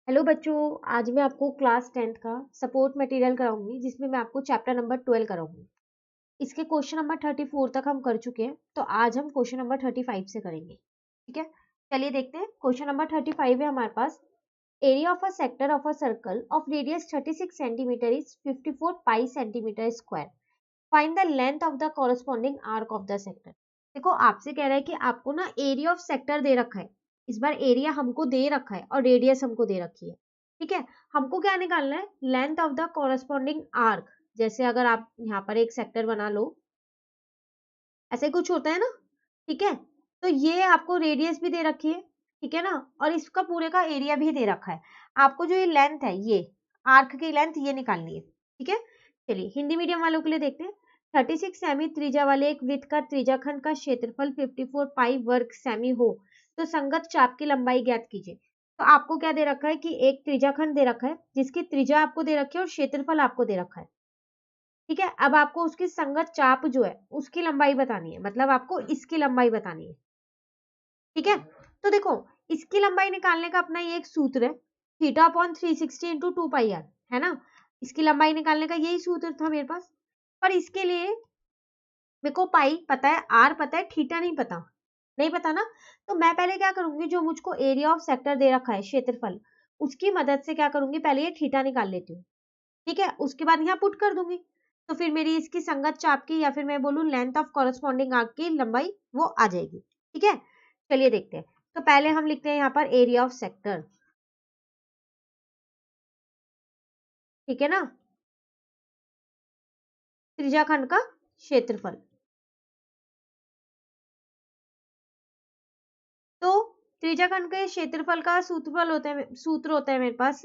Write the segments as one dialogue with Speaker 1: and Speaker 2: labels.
Speaker 1: Hello बच्चों, आज मैं आपको क्लास 10th का सपोर्ट मटेरियल कराऊंगी जिसमें मैं आपको चैप्टर नंबर 12 कराऊंगी। इसके क्वेश्चन नंबर 34 तक हम कर चुके हैं, तो आज हम क्वेश्चन नंबर 35 से करेंगे। ठीक है, चलिए देखते हैं। क्वेश्चन नंबर 35 है हमारे पास। Area of a sector of a circle of radius 36 centimetre is 54 pi centimetre square. Find the length of the corresponding arc of the sector. देखो, आपसे कह रहा है कि आपको ना एरिया ऑफ सेक्टर दे रखा है। इस बार एरिया हमको दे रखा है और रेडियस हमको दे रखी है। ठीक है, हमको क्या निकालना है? Length of the corresponding arc. जैसे अगर आप यहाँ पर एक सेक्टर बना लो, ऐसे कुछ होता है ना। ठीक है, तो ये आपको रेडियस भी दे रखी है, ठीक है ना, और इसका पूरे का एरिया भी दे रखा है। आपको जो ये लेंथ है, ये आर्क की लेंथ ये निकालनी है। ठीक है, चलिए हिंदी मीडियम वालों के लिए देखते हैं। 36 सेमी त्रिज्या वाले एक वृत्त का त्रिज्याखंड का क्षेत्रफल 54 पाई वर्ग सेमी हो तो संगत चाप की लंबाई ज्ञात कीजिए। तो आपको क्या दे रखा है कि एक त्रिज्याखंड दे रखा है जिसकी त्रिज्या आपको दे रखी है और क्षेत्रफल आपको दे रखा है। ठीक है, अब आपको उसकी संगत चाप जो है उसकी लंबाई बतानी है, मतलब आपको इसकी लंबाई बतानी है। ठीक है, तो देखो, इसकी लंबाई निकालने का अपना ये एक सूत्र है, theta upon 360 into 2 pi r, है ना। इसकी लंबाई निकालने का यही सूत्र था मेरे पास। पर इसके लिए मेरे को पाई पता है, आर पता है, थीटा नहीं पता। नहीं पता ना, तो मैं पहले क्या करूंगी, जो मुझको एरिया ऑफ सेक्टर दे रखा है, क्षेत्रफल, उसकी मदद से क्या करूंगी, पहले ये थीटा निकाल लेती हूँ। ठीक है, उसके बाद यहाँ पुट कर दूंगी, तो फिर मेरी इसकी संगत चाप की, या फिर मैं बोलूँ लेंथ ऑफ कॉरेस्पॉन्डिंग आर्क की लंबाई वो आ जाएगी। ठीक है, चलिए देखते हैं। तो पहले हम लिखते हैं यहाँ पर एरिया ऑफ सेक्टर। ठीक है ना, त्रिज्याखंड का क्षेत्रफल। तो त्रिज्याखंड के क्षेत्रफल का सूत्र होता है मेरे पास,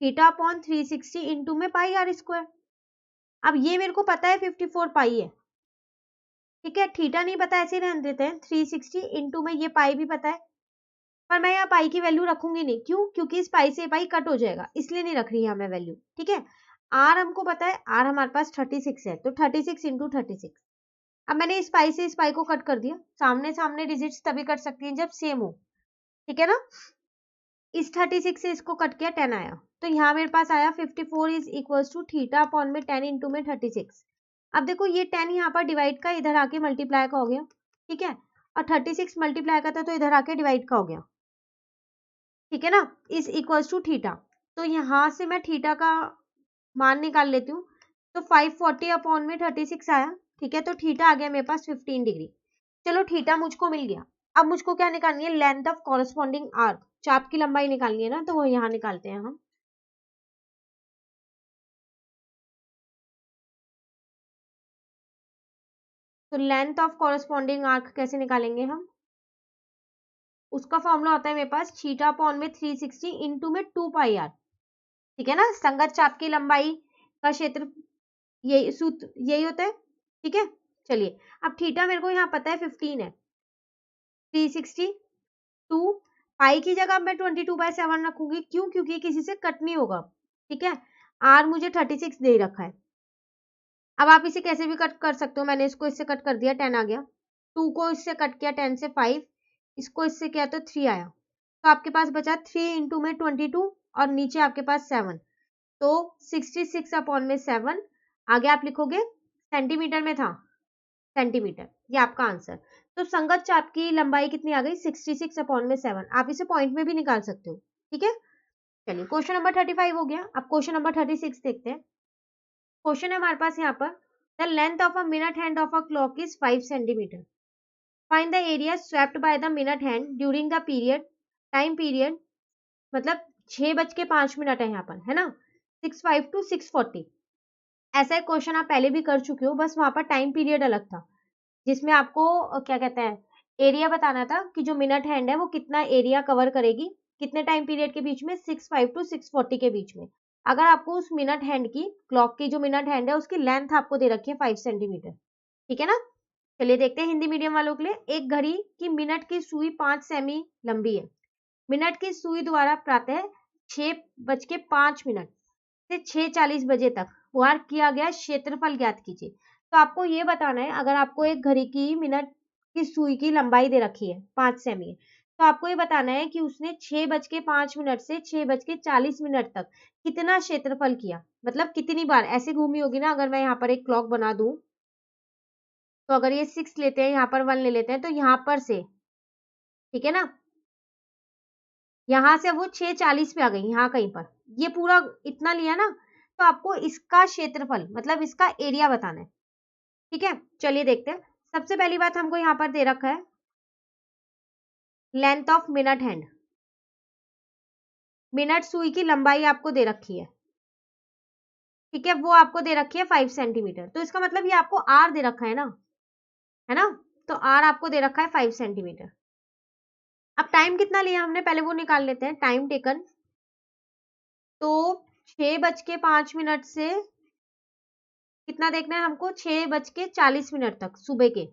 Speaker 1: थीटा अपॉन 360 इंटू में पाई आर स्क्वायर। अब ये मेरे को पता है 54 पाई है। ठीक है, थीटा नहीं पता, ऐसे ही रहने देते हैं। 360 इंटू में ये पाई भी पता है, पर मैं यहाँ पाई की वैल्यू रखूंगी नहीं। क्यों? क्योंकि इस पाई से पाई कट हो जाएगा, इसलिए नहीं रख रही यहाँ मैं वैल्यू। ठीक है, आर हमको पता है, आर हमारे पास 36 है, तो 36 इंटू 36। अब मैंने इस पाई से इस पाई को कट कर दिया। सामने सामने डिजिट्स तभी कट सकती हैं जब सेम हो। ठीक है ना, इस 36 से इसको कट किया, 10 आया, तो यहाँ मेरे पास आया 54 is equal to theta upon में 10 इंटू में 36। अब देखो, ये 10 यहाँ पर डिवाइड का इधर आके मल्टीप्लाई का हो गया। ठीक है, और 36 मल्टीप्लाई का था तो इधर आके डिवाइड का हो गया। ठीक है ना, इज इक्वल टू थीटा। तो यहाँ से मैं थीटा का मान निकाल लेती हूँ, तो 540 अपॉन में 36 आया। ठीक है, तो थीटा आ गया मेरे पास 15 डिग्री। चलो, थीटा मुझको मिल गया। अब मुझको क्या निकालनी है? लेंथ ऑफ कॉरेस्पॉन्डिंग आर्क, चाप की लंबाई निकालनी है ना, तो वो यहाँ निकालते हैं हम। तो लेंथ ऑफ कॉरेस्पॉन्डिंग आर्क कैसे निकालेंगे हम? उसका फॉर्मूला होता है मेरे पास, थीटा अपॉन में 360 इंटू में 2 पाई आर। ठीक है ना, संगत चाप की लंबाई का क्षेत्र, यही सूत्र यही होता है। ठीक है, चलिए, अब थीटा मेरे को यहाँ पता है 15 है, 360 2 पाई की जगह मैं 22/7 रखूंगी। क्यों? क्योंकि किसी से कट नहीं होगा। ठीक है, आर मुझे 36 दे रखा है। अब आप इसे कैसे भी कट कर सकते हो। मैंने इसको इससे कट कर दिया, 10 आ गया। 2 को इससे कट किया, 10 से 5, इसको इससे किया तो 3 आया। तो आपके पास बचा 3 इंटू में 22 और नीचे आपके पास 7, तो 66 अपॉन में 7। आगे आप लिखोगे, सेंटीमीटर में था, सेंटीमीटर, ये आपका आंसर। तो संगत चाप की लंबाई कितनी आ गई? 66 अपॉन में 7। आप इसे पॉइंट में भी निकाल सकते हो। ठीक है, चलिए क्वेश्चन नंबर 35 हो गया। अब क्वेश्चन नंबर 36 देखते हैं। क्वेश्चन है हमारे पास यहाँ पर, the length of a minute hand of a clock is 5 centimetre. Find the area swept by the minute hand during the period, time period, मतलब 6:05 है यहाँ पर, है ना, 65 to 640। ऐसा एक क्वेश्चन आप पहले भी कर चुके हो, बस वहां पर टाइम पीरियड अलग था, जिसमें आपको क्या कहते हैं, एरिया बताना था कि जो मिनट हैंड है वो कितना एरिया कवर करेगी, कितने टाइम पीरियड के बीच में, 65 to 640 के बीच में। अगर आपको उस मिनट हैंड की, क्लॉक की जो मिनट हैंड है उसकी लेंथ आपको दे रखी है 5 सेंटीमीटर। ठीक है ना, चलिए देखते हैं हिंदी मीडियम वालों के लिए। एक घड़ी की मिनट की सुई 5 सेमी लंबी है। मिनट की सुई द्वारा प्रातः 6:05 से 6:40 बजे तक वार किया गया क्षेत्रफल ज्ञात कीजिए। तो आपको ये बताना है, अगर आपको एक घड़ी की मिनट की सुई की लंबाई दे रखी है 5 सेमी है, तो आपको ये बताना है कि उसने 6:05 से 6:40 तक कितना क्षेत्रफल किया, मतलब कितनी बार ऐसे घूमी होगी ना। अगर मैं यहाँ पर एक क्लॉक बना दूं, तो अगर ये 6 लेते हैं, यहाँ पर 1 ले लेते हैं, तो यहाँ पर से, ठीक है ना, यहाँ से वो 6:40 पे आ गई, यहाँ कहीं पर, ये पूरा इतना लिया ना, तो आपको इसका क्षेत्रफल मतलब इसका एरिया बताना है। ठीक है, चलिए देखते हैं। सबसे पहली बात हमको यहाँ पर दे रखा है length of minute hand, minute सुई की लंबाई आपको दे रखी है। ठीक है, वो आपको दे रखी है 5 सेंटीमीटर, तो इसका मतलब ये आपको आर दे रखा है ना, तो आर आपको दे रखा है 5 सेंटीमीटर। अब टाइम कितना लिया हमने, पहले वो निकाल लेते हैं। टाइम टेकन, तो 6:05 से कितना देखना है हमको, 6:40 तक सुबह के,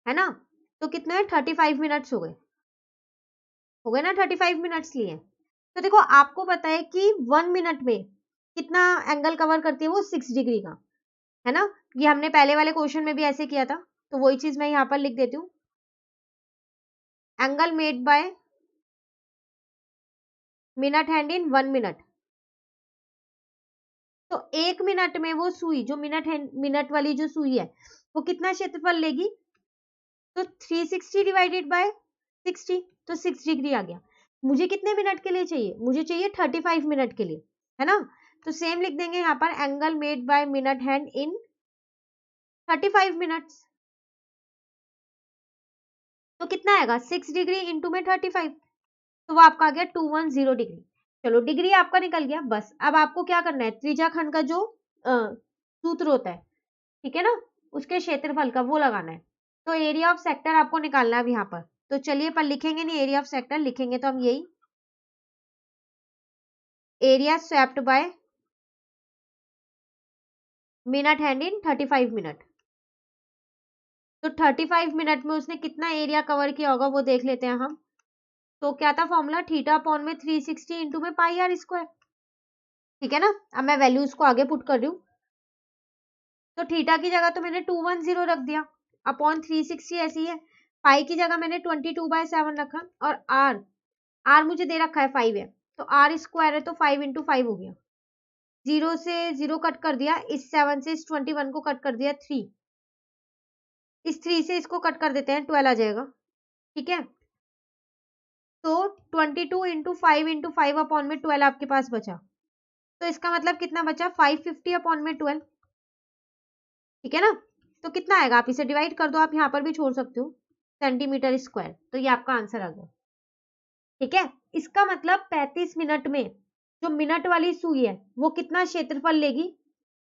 Speaker 1: है ना, तो कितने हैं, 35 मिनट्स हो गए ना, 35 मिनट्स लिए। तो देखो आपको पता है कि 1 मिनट में कितना एंगल कवर करती है वो, 6 डिग्री का, है ना। ये हमने पहले वाले क्वेश्चन में भी ऐसे किया था, तो वही चीज मैं यहाँ पर लिख देती हूँ। Angle made by minute hand in 1 minute. तो 1 मिनट में वो सुई जो मिनट वाली जो सुई है, वो कितना क्षेत्रफल लेगी, तो 360 डिवाइडेड बाय 60, तो 6 डिग्री आ गया। मुझे कितने मिनट के लिए चाहिए, मुझे चाहिए 35 मिनट के लिए, है ना। तो सेम लिख देंगे यहाँ पर, angle made by minute hand in 35 minutes. तो कितना आएगा, 6 डिग्री इंटू में 35, तो वो आपका आ गया 210 डिग्री। चलो डिग्री आपका निकल गया। बस अब आपको क्या करना है, त्रिज्या खंड का जो सूत्र होता है, ठीक है ना, उसके क्षेत्रफल का वो लगाना है। तो एरिया ऑफ सेक्टर आपको निकालना है अब यहाँ पर। तो चलिए, पर लिखेंगे नहीं एरिया ऑफ सेक्टर, लिखेंगे तो हम यही area swept by minute hand in 35 minute. तो 35 मिनट में उसने कितना एरिया कवर किया होगा वो देख लेते हैं हम। तो क्या था फॉर्मूला, थीटा अपॉन में 360 इंटू में पाई आर स्क्वायर, ठीक है ना। अब मैं वैल्यूज को आगे पुट कर रही हूँ। तो थीटा की जगह तो मैंने 210 रख दिया, अपॉन 360 ऐसी है, पाई की जगह मैंने 22/7 रखा, और आर मुझे दे रखा है 5 है, तो आर स्क्वायर है, तो 5 इंटू 5 हो गया। 0 से 0 कट कर दिया, इस 7 से इस 21 को कट कर दिया, 3, इस 3 से इसको कट कर देते हैं, 12 आ जाएगा, ठीक है। तो 22 इंटू 5 इंटू 5 अपॉन में 12 आपके पास बचा, तो इसका मतलब कितना बचा, 550 अपॉन में 12, ठीक है ना। तो कितना आएगा, आप इसे डिवाइड कर दो, आप यहाँ पर भी छोड़ सकते हो, सेंटीमीटर स्क्वायर, तो ये आपका आंसर आ गया, ठीक है। इसका मतलब 35 मिनट में जो मिनट वाली सुई है वो कितना क्षेत्रफल लेगी,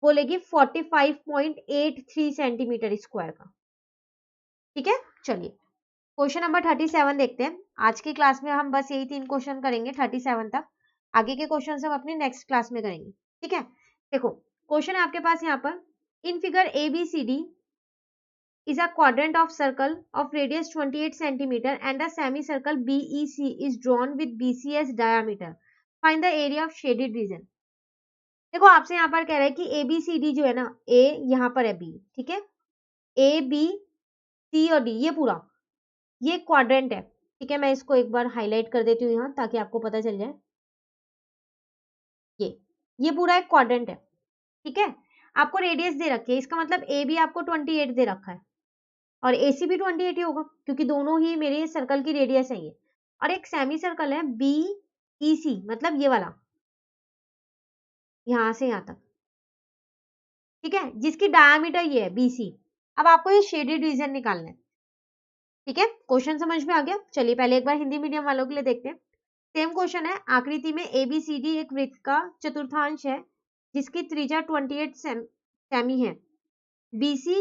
Speaker 1: वो लेगी 45.83 सेंटीमीटर स्क्वायर का, ठीक है। चलिए क्वेश्चन नंबर 37 देखते हैं। आज की क्लास में हम बस यही 3 क्वेश्चन करेंगे 37 तक, आगे के क्वेश्चन हम अपनी नेक्स्ट क्लास में करेंगे, ठीक है। देखो क्वेश्चन है आपके पास यहाँ पर, in figure ABCD is a quadrant of circle of radius 28 centimeter and a semicircle BEC is drawn with BC as diameter. Find the area of shaded region. देखो आपसे यहाँ पर कह रहा है कि ABCD जो है ना, A यहाँ पर है B, ठीक है, A B C और D ये पूरा, ये क्वाड्रेंट है, ठीक है। मैं इसको एक बार हाईलाइट कर देती हूँ यहाँ, ताकि आपको पता चल जाए। ये पूरा एक क्वाड्रेंट है, ठीक है। आपको रेडियस दे रखी है, इसका मतलब ए बी आपको 28 दे रखा है, और AC भी 28 ही होगा, क्योंकि दोनों ही मेरे सर्कल की रेडियस है ये। और एक सेमी सर्कल है BEC, मतलब ये वाला, यहां से यहां तक, ठीक है, जिसकी डायमीटर ये है BC। अब आपको ये शेडेड रीजन निकालना है, ठीक है। क्वेश्चन समझ में आ गया। चलिए पहले एक बार हिंदी मीडियम वालों के लिए देखते हैं। सेम क्वेश्चन है, आकृति में ABCD एक वृत्त का चतुर्थांश है जिसकी त्रिज्या 28 सेमी है। BC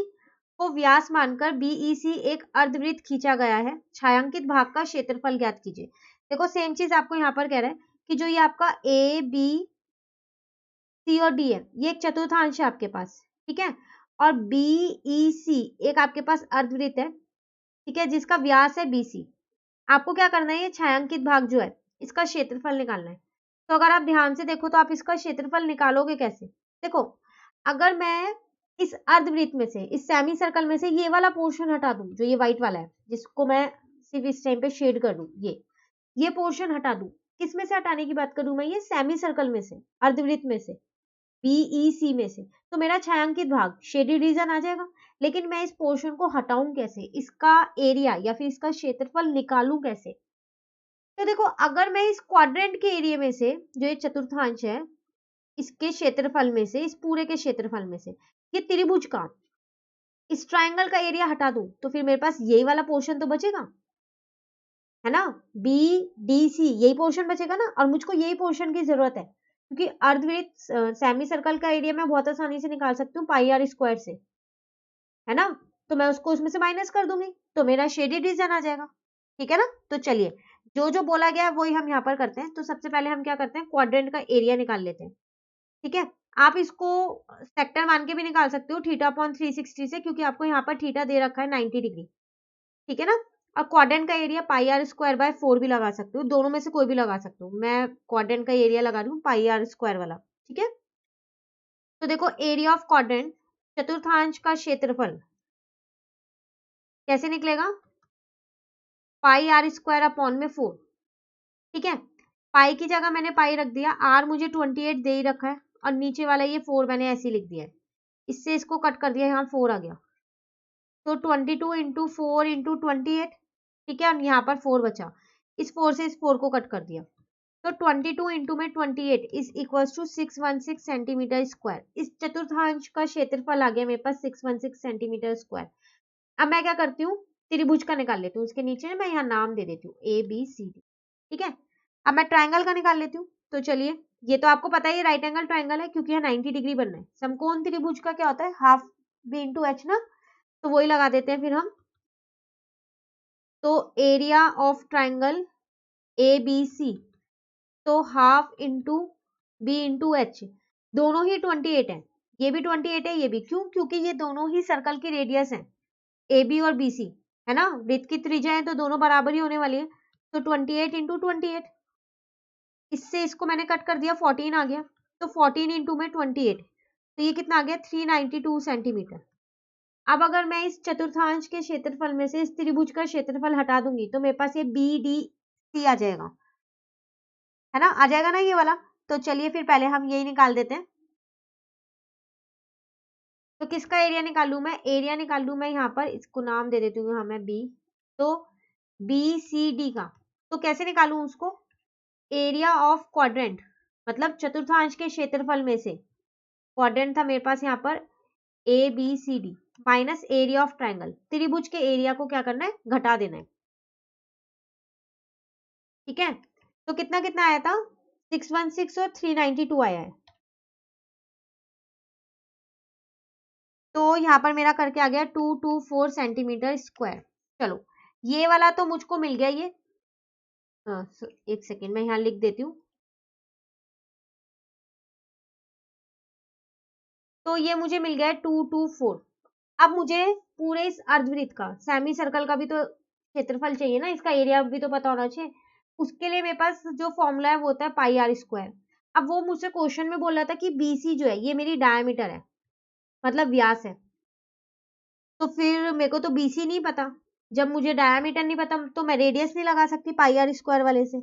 Speaker 1: को व्यास मानकर BEC एक अर्धवृत्त खींचा गया है, छायांकित भाग का क्षेत्रफल ज्ञात कीजिए। देखो सेम चीज आपको यहाँ पर कह रहा है कि जो ये आपका ABC और D है, ये एक चतुर्थांश है आपके पास, ठीक है, और BEC एक आपके पास अर्धवृत्त है, ठीक है, जिसका व्यास है BC। आपको क्या करना है, ये छायांकित भाग जो है इसका क्षेत्रफल निकालना है। तो अगर आप ध्यान से देखो तो आप इसका क्षेत्रफल निकालोगे कैसे, देखो अगर मैं इस अर्धवृत्त में से, इस सेमी सर्कल में से ये वाला पोर्शन हटा दूं, जो ये व्हाइट वाला है, जिसको मैं सिर्फ इस टाइम पे शेड कर दूं, ये पोर्शन हटा दूं। किस में से हटाने की बात करूं मैं, ये सेमी सर्कल में से, अर्धवृत्त में से, BEC में से। तो मेरा छायांकित भाग शेडेड रीजन आ जाएगा। लेकिन मैं इस पोर्शन को हटाऊं कैसे, इसका एरिया या फिर इसका क्षेत्रफल निकालूं कैसे? तो देखो, अगर मैं इस क्वाड्रेंट के एरिया में से, जो ये चतुर्थांश है, इसके क्षेत्रफल में से, इस पूरे के क्षेत्रफल में से, ये त्रिभुज का, इस ट्राइंगल का एरिया हटा दूं, तो फिर मेरे पास यही वाला पोर्शन तो बचेगा, है ना, BDC, यही पोर्शन बचेगा ना। और मुझको यही पोर्शन की जरूरत है, क्योंकि अर्धवृत्त सेमी सर्कल का एरिया मैं बहुत आसानी से निकाल सकती हूँ पाई आर स्क्वायर से, है ना। तो मैं उसको उसमें से माइनस कर दूंगी, तो मेरा शेडेड रीजन आ जाएगा। ठीक है ना। तो चलिए, जो जो बोला गया है वही हम यहाँ पर करते हैं। तो सबसे पहले हम क्या करते हैं, क्वाड्रेंट का एरिया निकाल लेते हैं। ठीक है, आप इसको सेक्टर मान के भी निकाल सकते हो, थीटा अपॉन 360 से, क्योंकि आपको यहाँ पर थीटा दे रखा है 90 डिग्री। ठीक है ना। और क्वाड्रेंट का area pi r square by 4 भी लगा सकते हो, दोनों में से कोई भी लगा सकते हो। मैं क्वाड्रेंट का एरिया लगा रही हूँ पाई आर स्क्वायर वाला। ठीक है, तो देखो, एरिया ऑफ क्वाड्रेंट, चतुर्थांश का क्षेत्रफल कैसे निकलेगा, पाई आर स्क्वायर अपॉन में 4। ठीक है, पाई की जगह मैंने पाई रख दिया, आर मुझे 28 दे ही रखा है, और नीचे वाला ये 4 मैंने ऐसे ही लिख दिया है। इससे इसको कट कर दिया, यहाँ 4 आ गया, तो 22 इंटू 4 इंटू 28। ठीक है, और यहाँ पर 4 बचा, इस 4 से इस 4 को कट कर दिया, तो 22 इंटू में 28 is equal to 616 centimetre square. इस चतुर्थांश का क्षेत्रफल आ गया मेरे पास 616 सेंटीमीटर स्क्वायर। अब मैं क्या करती हूँ, त्रिभुज का निकाल लेती हूँ, उसके नीचे मैं यहाँ नाम दे देती हूँ ABCD। ठीक है, अब मैं ट्राइंगल का निकाल लेती हूँ। तो चलिए, ये तो आपको पता है, ये राइट एंगल ट्राइंगल है, क्योंकि यहाँ 90 डिग्री बनना है। समकोण त्रिभुज का क्या होता है, हाफ B इंटू H ना, तो वही लगा देते हैं फिर हम। तो एरिया ऑफ ट्राइंगल ABC, तो half into B into H, दोनों ही 28 है, ये भी 28 है, ये भी। क्यों, क्योंकि ये दोनों ही सर्कल की रेडियस है, AB और BC, है ना। वृत्त की त्रिज्या है, तो दोनों बराबर ही होने वाली है। तो 28 इंटू 28, इससे इसको मैंने कट कर दिया, 14 आ गया, तो 14 इंटू में 28, तो ये कितना आ गया, 392 सेंटीमीटर। अब अगर मैं इस चतुर्थांश के क्षेत्रफल में से इस त्रिभुज का क्षेत्रफल हटा दूंगी, तो मेरे पास ये BDC आ जाएगा, है ना, आ जाएगा ना ये वाला। तो चलिए, फिर पहले हम यही निकाल देते हैं। तो किसका एरिया निकालू मैं, एरिया निकालू मैं यहाँ पर, इसको नाम दे देती हूँ यहाँ मैं B। तो BCD का, तो कैसे निकालू उसको, एरिया ऑफ क्वाड्रेंट, मतलब चतुर्थांश के क्षेत्रफल में से, क्वाड्रेंट था मेरे पास यहाँ पर ABCD, minus area of triangle, त्रिभुज के एरिया को क्या करना है, घटा देना है। ठीक है, तो कितना कितना आया था, 616 और 392 आया है। तो यहाँ पर मेरा करके आ गया 224 सेंटीमीटर स्क्वायर। चलो, ये वाला तो मुझको मिल गया, ये एक सेकेंड मैं यहाँ लिख देती हूँ। तो ये मुझे मिल गया 224। अब मुझे पूरे इस अर्धवृत्त का, सेमी सर्कल का भी तो क्षेत्रफल चाहिए ना, इसका एरिया भी तो पता होना चाहिए। उसके लिए मेरे पास जो फॉर्मूला है वो होता है पाई आर स्क्वायर। अब वो मुझसे क्वेश्चन में बोल रहा था कि BC जो है, ये मेरी डायमीटर है, मतलब व्यास है। तो फिर मेरे को तो BC नहीं पता, जब मुझे डायमीटर नहीं पता तो मैं रेडियस नहीं लगा सकती पाई आर स्क्वायर वाले से,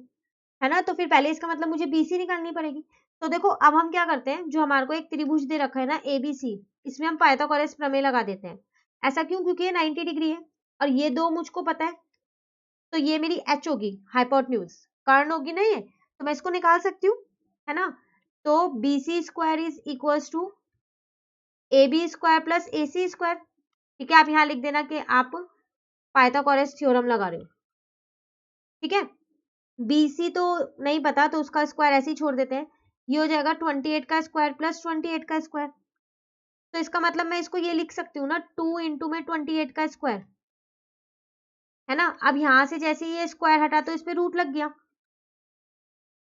Speaker 1: है ना। तो फिर पहले इसका मतलब मुझे BC निकालनी पड़ेगी। तो देखो, अब हम क्या करते हैं, जो हमारे को एक त्रिभुज दे रखा है ना ABC, इसमें हम पाइथागोरस प्रमेय लगा देते हैं। ऐसा क्यों, क्योंकि ये 90 डिग्री है और ये दो मुझको पता है, तो ये मेरी H होगी, हाइपोटेन्यूज, कर्ण होगी ना ये, तो मैं इसको निकाल सकती हूँ, है ना। तो BC square is equals to AB square plus AC square. ठीक है, आप यहाँ लिख देना कि आप पाइथागोरस थ्योरम लगा रहे हो। ठीक है, BC तो नहीं पता, तो उसका स्क्वायर ऐसे ही छोड़ देते हैं, ये हो जाएगा 28 का स्क्वायर प्लस 28 का स्क्वायर। तो इसका मतलब मैं इसको ये लिख सकती हूँ ना, 2 इंटू में 28 का स्क्वायर, है ना। अब यहाँ से जैसे ये स्क्वायर हटा तो इस पे रूट लग गया,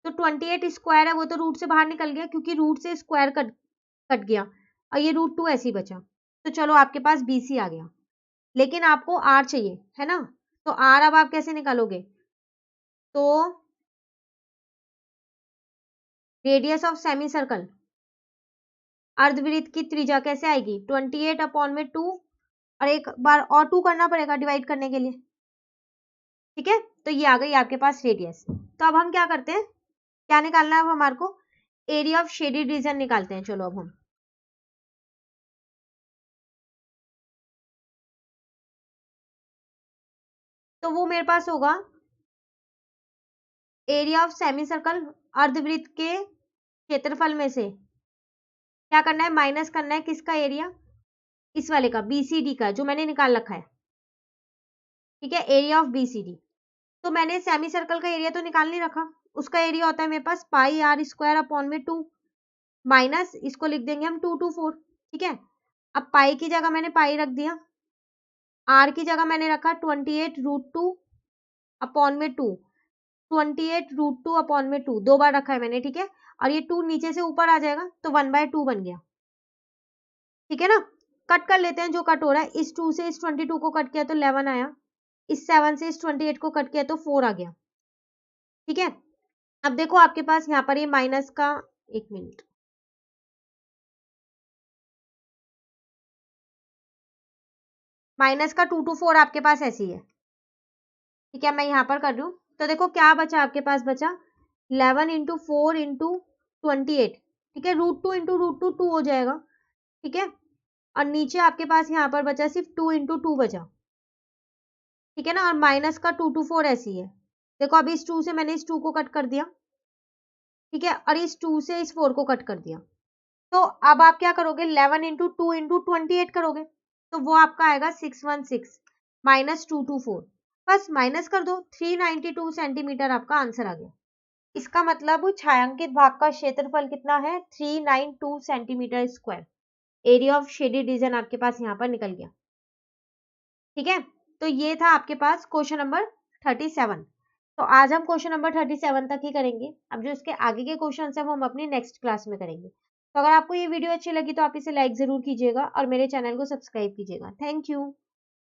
Speaker 1: तो 28 स्क्वायर है वो तो रूट से बाहर निकल गया, क्योंकि रूट से स्क्वायर कट गया, और ये √2 ऐसे ही बचा। तो चलो, आपके पास BC आ गया, लेकिन आपको R चाहिए, है ना। तो R अब आप कैसे निकालोगे, तो रेडियस ऑफ सेमी सर्कल, अर्धवृत्त की त्रिज्या कैसे आएगी, 28 अपॉन में 2, और एक बार और 2 करना पड़ेगा डिवाइड करने के लिए। ठीक है, तो ये आ गई आपके पास रेडियस। तो अब हम क्या करते हैं, क्या निकालना है अब हमारे को, एरिया ऑफ शेडेड रीजन निकालते हैं। चलो अब हम तो वो मेरे पास होगा एरिया ऑफ सेमी सर्कल, अर्धवृत्त के क्षेत्रफल में से क्या करना है, माइनस करना है किसका एरिया, इस वाले का, बीसीडी का, जो मैंने निकाल रखा है। ठीक है, एरिया ऑफ बीसीडी। तो मैंने सेमी सर्कल का एरिया तो निकाल नहीं रखा, उसका एरिया होता है मेरे पास पाई आर स्क्वायर अपॉन में 2 माइनस, इसको लिख देंगे हम 2 to 4। ठीक है, अब पाई की जगह मैंने पाई रख दिया, आर की जगह मैंने रखा 28√2 अपॉन में 2, 28√2 अपॉन में 2 दो बार रखा है मैंने। ठीक है, और ये 2 नीचे से ऊपर आ जाएगा तो 1/2 बन गया। ठीक है ना, कट कर लेते हैं जो कट हो रहा है, इस 2 से इस 22 को कट किया तो 11 आया, इस 7 से इस 28 को कट किया तो 4 आ गया। ठीक है, अब देखो आपके पास यहाँ पर ये माइनस का, एक मिनट, माइनस का 2 to 4 आपके पास ऐसी है। ठीक है, मैं यहाँ पर कर रही हूँ, तो देखो क्या बचा आपके पास, बचा 11 इंटू 4 इंटू 28। ठीक है, √2 इंटू √2 2 हो जाएगा। ठीक है, और नीचे आपके पास यहाँ पर बचा सिर्फ 2 इंटू 2 बचा। ठीक है ना, और माइनस का 2 to 4 ऐसी है। देखो अभी इस 2 से मैंने इस 2 को कट कर दिया। ठीक है, और इस 2 से इस 4 को कट कर दिया। तो अब आप क्या करोगे, 11 इंटू 2 इंटू 28 करोगे, तो वो आपका आएगा 616 माइनस 224। बस माइनस कर दो, 392 सेंटीमीटर आपका आंसर आ गया। इसका मतलब छायांकित भाग का क्षेत्रफल कितना है, 392 centimetre square. Area of shaded region आपके पास यहाँ पर निकल गया। ठीक है, तो ये था आपके पास क्वेश्चन नंबर 37। तो आज हम क्वेश्चन नंबर 37 तक ही करेंगे, अब जो इसके आगे के क्वेश्चन है वो हम अपनी नेक्स्ट क्लास में करेंगे। तो अगर आपको ये वीडियो अच्छी लगी तो आप इसे लाइक जरूर कीजिएगा और मेरे चैनल को सब्सक्राइब कीजिएगा। Thank you.